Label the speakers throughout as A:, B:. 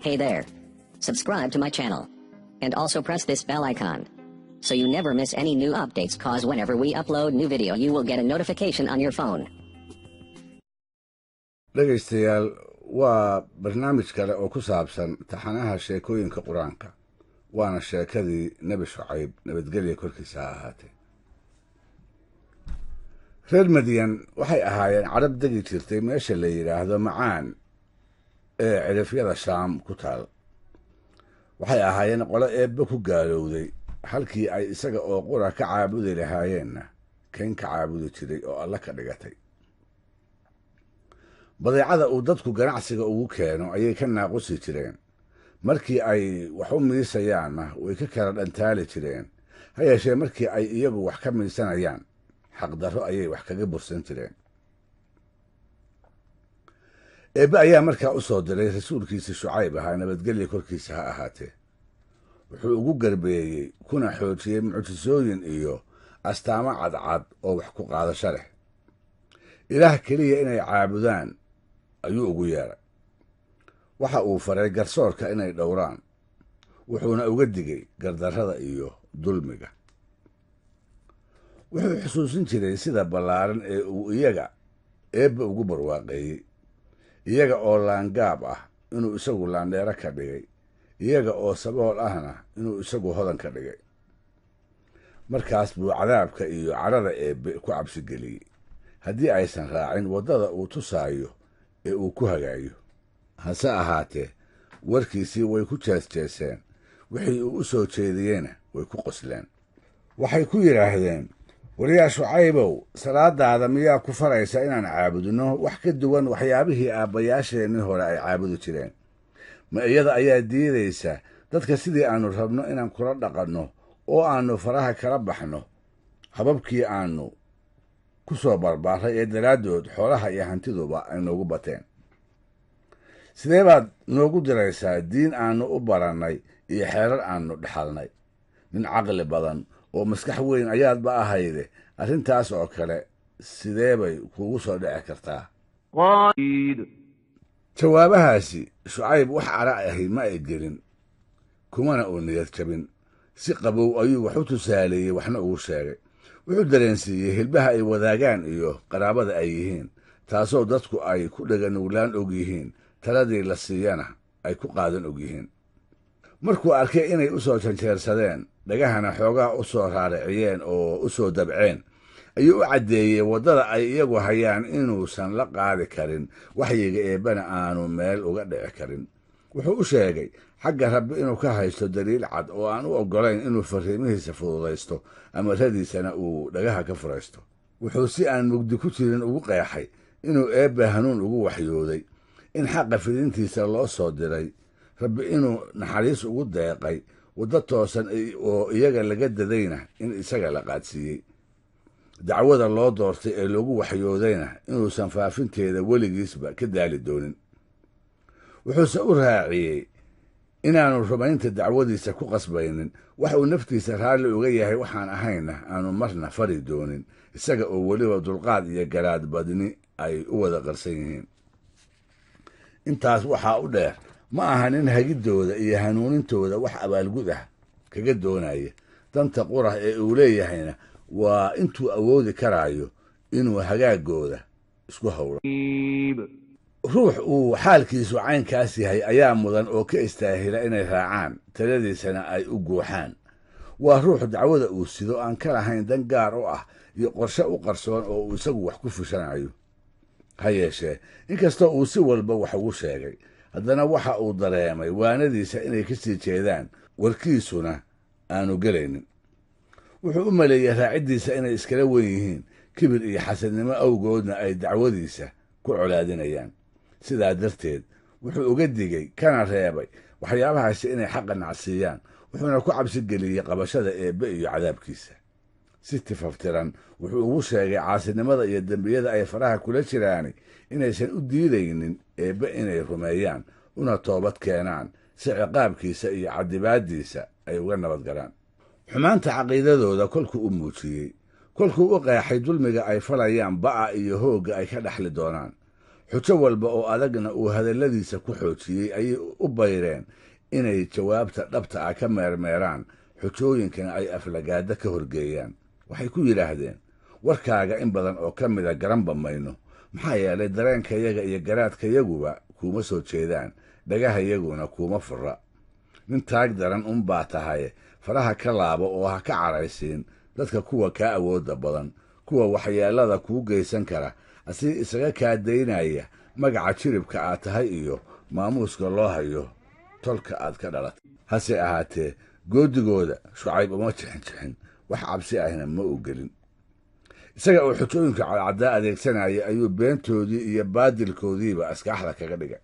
A: Hey there. Subscribe to my channel. And also press this bell icon, so you never miss any new updates, cause whenever we upload new video you will get a notification on your phone.
B: dhegaystayaal waa barnaamij kale oo ku saabsan taxanaha sheekooyinka qur-aanka waana sheekadii nebi shucayb nabadgelya korkiisa ha ahaatee reer madyan waxay ahaayeen carab degi jirtay meesha la yidhaahdo macaan ee cirifyada shaam ku taal waxay ahaayeen qolo eebbe ku gaalowday halkii ay isaga oo qura ka caabudi lahaayeenna kayn ka caabudi jiray oo alla ka dhigatay badeecada uu dadku ganacsiga ugu keeno ayay ka naaqusi jireen markii ay wax u miisayaanna way ka kala dhantaali jireen ha yeeshee markii ay iyagu wax ka miisanayaan xaqdarro ayay wax kaga bursan jireen eebbe ayaa markaa u soo diray rasuulkiisa shucayb ahaa nabadgelya korkiisa ha ahaatee wuxuu ugu garbeeyey kuna xoojiyey mucjisooyin iyo astaamo cadcad oo wax ku qaadasho leh ilaah keliya inay caabudaan ayuu ugu yeedhay waxa uu faray garsoorka inay dhowraan wuxuuna uga digay gardarrada iyo dulmiga wuxuu xusuusin jiray sida ballaaran ee uu iyaga eebbe ugu barwaaqeeyey iyaga oo laangaab ah inuu isagu laandheero ka dhigay iyaga oo sabool ahna inuu isagu hodan ka dhigay markaas buu cadaabka iyo cadhada eebbe ku cabsigeliyey haddii aysan raacin waddada uu tusaayo ee uu ku hagaayo hase ahaatee warkiisii way ku jeesjeeseen wixii uu u soo jeediyeyna way ku qosleen waxay ku yidhaahdeen waryaa shucaybow salaadaada miyaa ku faraysa inaan caabudno wax ka duwan waxyaabihii aabbayaasheennii hore ay caabudi jireen ma iyada ayaa diidaysa dadka sidii aannu rabno inaan kula dhaqanno oo aannu faraha kala baxno hababkii aannu ku soo barbaaray ee daraaddood xoolaha iyo hantiduba ay noogu bateen sidee baad noogu diraysaa diin aannu u barannay iyo xeerar aannu dhexalnay nin caqli badan oo maskax weyn ayaadba ahayde arrintaas oo kale sidee bay kuugu soo dhici kartaa jawaabahaasi shucayb wax cara ahi ma ay gelin kumana uu niyad jabin si qabow ayuu wax u tusaaleeyey waxna ugu sheegay wuxuu dareensiiyey hilbaha ay wadaagaan iyo qaraabada ay yihiin taasoo dadku ay ku dhaganuglaan og yihiin taladii la siiyana ay ku qaadan og yihiin markuu arkay inay u soo janjeersadeen dhagahana xoogaha u soo raariciyeen oo u soo dabceen ayuu u caddeeyey waddada ay iyagu hayaan inuusan la qaadi karin waxyiga eebbana aanu meel uga dhici karin wuxuu u sheegay xagga rabbi inuu ka haysto daliil cad oo aan u oggolayn inuu farriimihiisa fududaysto amaradiisana uu dhagaha ka furaysto wuxuu si aan mugdi ku jirin ugu qeexay inuu eebbe hanuun ugu waxyooday in xaqa fidintiisa loo soo diray rabbi inuu naxariis ugu deeqay waddo toosan oo iyaga laga dadayna in isaga la qaadsiiyey dacwada loo doortay ee loogu waxyoodayna inuusan faafinteeda weligiisba ka daali doonin wuxuuse u raaciyey inaannu rumaynta dacwadiisa ku qasbaynin wax uu naftiisa raalli uga yahay waxaan ahayna aanu marna fari doonin isaga oo weliba dulqaad iyo garaad badni ay u wada qarsan yihiin intaas waxaa u dheer ma aha nin hagiddooda iyo hanuunintooda wax abaalgud ah kaga doonaya danta qurah ee uu leeyahayna waa intuu awoodi karaayo inuu hagaagooda isku howlo ruux uu xaalkiisu caynkaas yahay ayaa mudan oo ka istaahila inay raacaan taladiisana ay u guuxaan waa ruux dacwada uu sido aan ka lahayn dan gaar u ah iyo qorshe u qarsoon oo uu isagu wax ku fushanayo ha yeeshee inkastoo uu si walba wax ugu sheegay haddana waxa uu dareemay waanadiisa inay ka sii jeedaan warkiisuna aanu gelaynin wuxuu u maleeyey raaciddiisa inay iskala wen yihiin kibir iyo xasadnimo awgoodna ay dacwadiisa ku colaadinayaan sidaa darteed wuxuu uga digey kana reebay waxyaabahaasi inay xaqa nacsiiyaan wuxuuna ku cabsigeliyey qabashada eebbe iyo cadaabkiisa si tifaftiran wuxuu ugu sheegay caasinimada iyo dembiyada ay faraha kula jiraani inaysan u diidaynin eebbe inay rumeeyaan una toobad keenaan si ciqaabkiisa iyo cadibaaddiisa ay uga nabad galaan xumaanta caqiidadooda kolkuu u muujiyey kolkuu u qeexay dulmiga ay falayaan ba'a iyo hoogga ay ka dhexli doonaan xujo walba oo adagna uu hadalladiisa ku xoojiyey ayay u bayreen inay jawaabta dhabta ah ka meermeeraan, xujooyinkana ay aflagaada ka horgeeyaan. waxay ku yidhaahdeen, warkaaga in badan oo ka mida garanba mayno, maxaa yeelay dareenkayaga iyo garaadkayaguba kuuma soo jeedaan, dhagahayaguna kuuma fura. nin taag daran unbaa tahay, faraha ka laabo oo ha ka caraysiin dadka kuwa kaa awoodda badan, kuwa waxyeellada kuu geysan kara, asii isaga kaa daynaya magaca jiribka aad tahay iyo maamuuska loo hayo tolka aad ka dhalatay. hase ahaatee goodigooda Shucayb uma jixin, wax cabsi ahna ma u gelin. isaga oo xujooyinka cadcaddaa adeegsanaya ayuu beentoodii iyo baadilkoodiiba askaaxda kaga dhigay.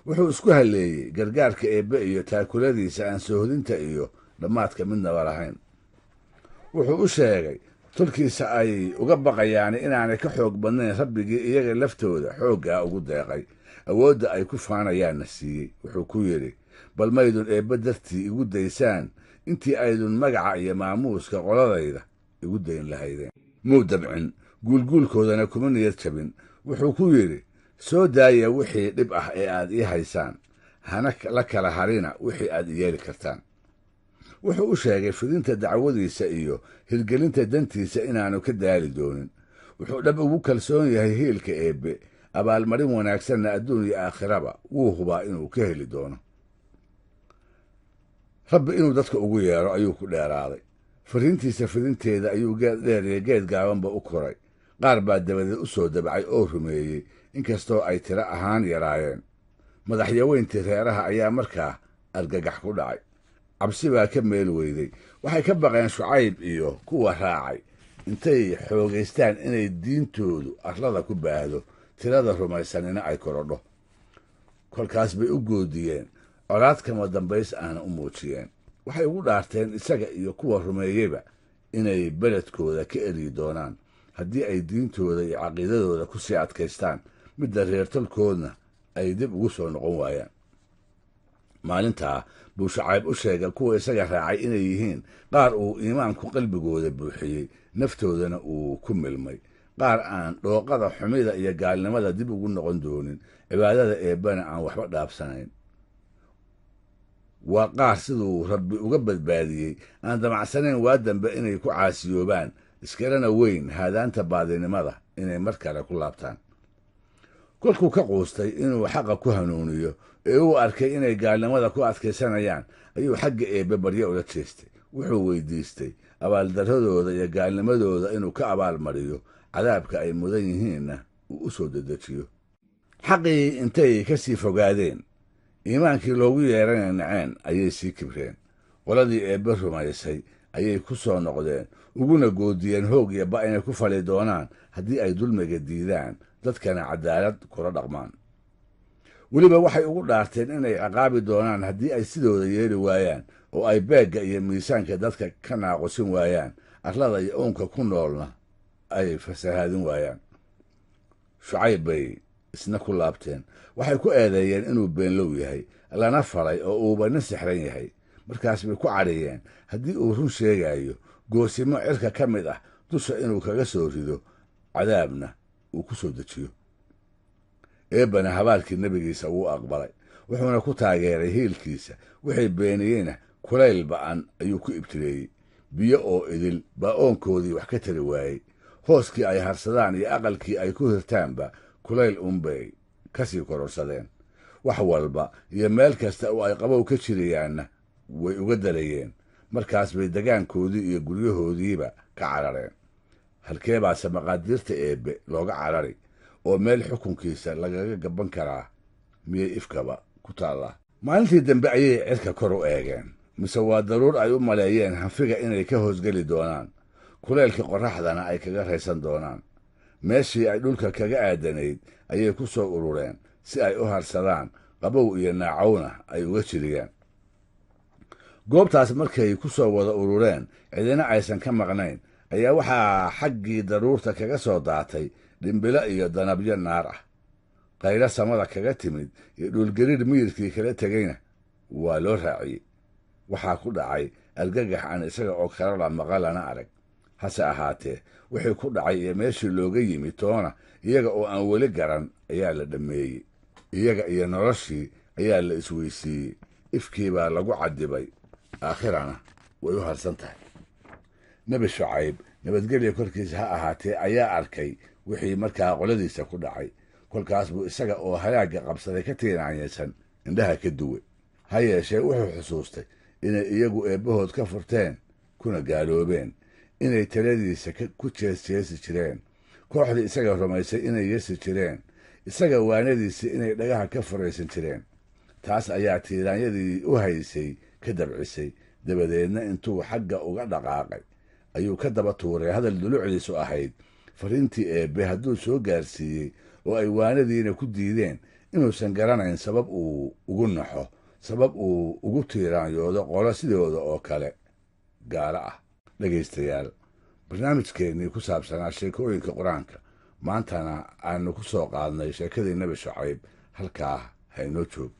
B: wuxuu isku halleeyey gargaarka eebbe iyo taakuladiisa aan soohodinta iyo dhammaadka midnaba lahayn. wuxuu u sheegay tolkiisa ay uga baqayaan inaanay ka xoog badnayn rabbigii iyaga laftooda xooggaa ugu deeqay, awoodda ay ku faanayaanna siiyey. wuxuu ku yidhi, bal maydun eebbe dartii igu daysaan intii aydun magaca iyo maamuuska qoladayda igu dayn lahaydeen. muu dabcin, guulguulkoodana kuma niyad jabin. wuxuu ku yidhi, soo daaya wixii dhib ah ee aad ii haysaan, hana la kala harina wixii aad i yeeli kartaan. wuxuu u sheegay fidinta dacwadiisa iyo hirgelinta dantiisa inaanu ka daali doonin. wuxuu dhab ugu kalsoon yahay hiilka eebbe, abaalmarin wanaagsanna adduun iyo aakhiraba wuu hubaa inuu ka heli doono. rabbi inuu dadka ugu yeedho ayuu ku dheeraaday. fariintiisa fidinteeda ayuu geed dheer iyo geed gaabanba u koray. qaar baa dabadeed u soo dabcay oo rumeeyey, inkastoo ay tiro ahaan yaraayeen. madaxyaweyntii reeraha ayaa markaa argagax ku dhacay. cabsi baa ka meel weyday. waxay ka baqeen Shucayb iyo kuwa raacay intay xoogaystaan inay diintoodu arlada ku baahdo, tirada rumaysanina ay korodho. kolkaas bay u goodiyeen, colaad kama dambays ahna u muujiyeen. waxay ugu dhaarteen isaga iyo kuwa rumeeyeyba inay beledkooda ka eryi doonaan haddii ay diintooda iyo caqiidadooda ku sii adkaystaan, midda reertolkoodna ay dib ugu soo noqon waayaan. maalintaa buu Shucayb u sheegay kuwa isaga raacay inay yihiin qaar uu iimaanku qalbigooda buuxiyey, naftoodana uu ku milmay, qaar aan dhooqada xumida iyo gaalnimada dib ugu noqon doonin, cibaadada eebbana aan waxba dhaafsanayn. waa qaar siduu rabbi uga badbaadiyey aan damacsanayn waa dambe inay ku caasiyoobaan, iskalena weyn haadaanta baadinimada inay mar kale ku laabtaan. kolkuu ka quustay inuu xaqa ku hanuuniyo ee uu arkay inay gaalnimada ku adkaysanayaan, ayuu xagga eebbe baryo ula jeestay. wuxuu weydiistay abaaldarradooda iyo gaalnimadooda inuu ka abaalmariyo, cadaabka ay mudan yihiinna uu u soo dedejiyo. xaqii intay ka sii fogaadeen, iimaankii loogu yeerana naceen ayay sii kibreen. qoladii eebbe rumaysay ayay ku soo noqdeen, uguna goodiyeen hoog iyo ba inay ku fali doonaan haddii ay dulmiga diidaan, dadkana cadaalad kula dhaqmaan. weliba waxay ugu dhaarteen inay ciqaabi doonaan haddii ay sidooda yeeli waayaan, oo ay beegga iyo miisaanka dadka ka naaqusin waayaan, arlada iyo uunka ku noolna ay fasahaadin waayaan. Shucayb bay isna ku laabteen. waxay ku eedeeyeen inuu beenlow yahay, lana falay oo uuba nin sixran yahay. markaas bay ku cadhiyeen haddii uu run sheegayo, goosimo cirka ka mid ah dusha inuu kaga soo rido, cadaabna uu ku soo dejiyo. eebbana habaalkii nebigiisa wuu aqbalay, wuxuuna ku taageeray hiilkiisa. wixii beeniyeyna kulayl ba'an ayuu ku ibtileeyey. biyo oo idil baa oonkoodii wax ka tari waayey. hooskii ay harsadaan iyo aqalkii ay ku hirtaanba kulayl unbay ka sii kororsadeen. wax walba iyo meel kasta oo ay qabow ka jirayaanna way uga darayeen. markaas bay degaankoodii iyo guryahoodiiba ka carareen. halkee baase maqaadiirta eebbe looga carari oo meel xukunkiisa lagaga gaban karaa miyay ifkaba ku taallaa? maalintii dambe ayay cirka kor u eegeen, mise waa daruur ay u maleeyeen hanfiga inay ka hoosgeli doonaan, kulaylka qorraxdana ay kaga raysan doonaan. meeshii ay dhulka kaga aadanayd ayay ku soo urureen si ay u harsadaan, qabow iyo naacowna ay uga jiriyaan. goobtaas markay ku soo wada urureen, cidina aysan ka maqnayn, ayaa waxaa xaggii daruurta kaga soo daatay dhimbilo iyo danabyo naar ah. qaylo samada kaga timid iyo dhulgariir miyirkii kala tegeyna waa loo raaciyey. waxaa ku dhacay argagax aan isaga oo kalala maqalana arag. hase ahaatee wixii ku dhacay ee meeshii looga yimi toona iyaga oo aan weli garan ayaa la dhammeeyey. iyaga iyo noloshii ayaa la isweysiiyey. ifkii baa lagu cadibay, aakhirana way u harsan tahay. nebi shucayb nabadgelya korkiisa ha ahaatee ayaa arkay wixii markaa qoladiisa ku dhacay. kolkaas buu isaga oo halaagga qabsaday ka tiinaanyaysan indhaha ka duwe. ha yeeshee wuxuu xusuustay inay iyagu eebbahood ka furteen kuna gaaloobeen, inay taladiisa ku jeesjeesi jireen, kooxdii isaga rumaysay inay yesi jireen, isaga waanadiisii inay dhagaha ka furaysan jireen. taas ayaa tiiraanyadii u haysay ka dabcisay. dabadeedna intuu xagga uga dhaqaaqay ayuu ka daba tuuray hadal dulucdiisu ahayd fariintii eebbe hadduu soo gaarsiiyey oo ay waanadiina ku diideen, inuusan garanayn sabab uu ugu naxo, sabab uu ugu tiiraanyoodo qolo sidooda oo kale gaalo ah. dhegaystayaal, barnaamijkeennii ku saabsanaa sheekooyinka qur-aanka maantana aanu ku soo qaadnay sheekadii nebi shucayb halkaa haynoo joog.